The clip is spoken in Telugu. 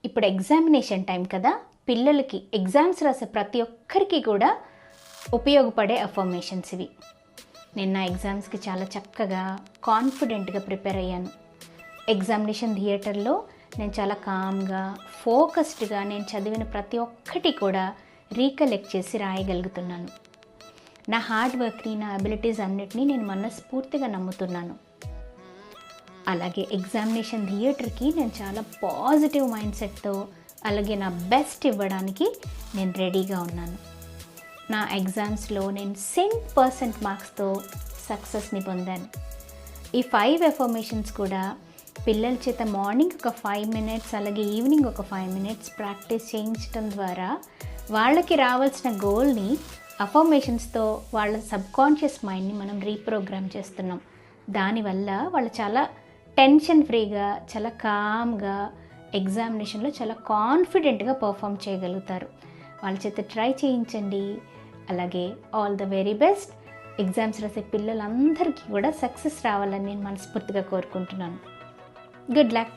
ఇప్పుడు ఎగ్జామినేషన్ టైం కదా, పిల్లలకి ఎగ్జామ్స్ రాసే ప్రతి ఒక్కరికి కూడా ఉపయోగపడే అఫర్మేషన్స్ ఇవి. నేను నా ఎగ్జామ్స్కి చాలా చక్కగా కాన్ఫిడెంట్గా ప్రిపేర్ అయ్యాను. ఎగ్జామినేషన్ థియేటర్లో నేను చాలా కామ్గా ఫోకస్డ్గా నేను చదివిన ప్రతి ఒక్కటి కూడా రీకలెక్ట్ చేసి రాయగలుగుతున్నాను. నా హార్డ్ వర్క్ని, నా అబిలిటీస్ అన్నిటినీ నేను మనస్ఫూర్తిగా నమ్ముతున్నాను. అలాగే ఎగ్జామినేషన్ థియేటర్కి నేను చాలా పాజిటివ్ మైండ్ సెట్తో, అలాగే నా బెస్ట్ ఇవ్వడానికి నేను రెడీగా ఉన్నాను. నా ఎగ్జామ్స్లో నేను 100% మార్క్స్తో సక్సెస్ని పొందాను. ఈ 5 అఫర్మేషన్స్ కూడా పిల్లల చేత మార్నింగ్ ఒక 5 minutes, అలాగే ఈవినింగ్ ఒక 5 minutes ప్రాక్టీస్ చేయించడం ద్వారా వాళ్ళకి రావాల్సిన గోల్ని అఫర్మేషన్స్తో వాళ్ళ సబ్కాన్షియస్ మైండ్ని మనం రీప్రోగ్రామ్ చేస్తున్నాం. దానివల్ల వాళ్ళు చాలా టెన్షన్ ఫ్రీగా, చాలా కామ్గా ఎగ్జామినేషన్లో చాలా కాన్ఫిడెంట్గా పర్ఫామ్ చేయగలుగుతారు. వాళ్ళ చేత ట్రై చేయించండి. అలాగే all the very best. Exams రాసే పిల్లలందరికీ కూడా సక్సెస్ రావాలని నేను మనస్ఫూర్తిగా కోరుకుంటున్నాను. Good luck.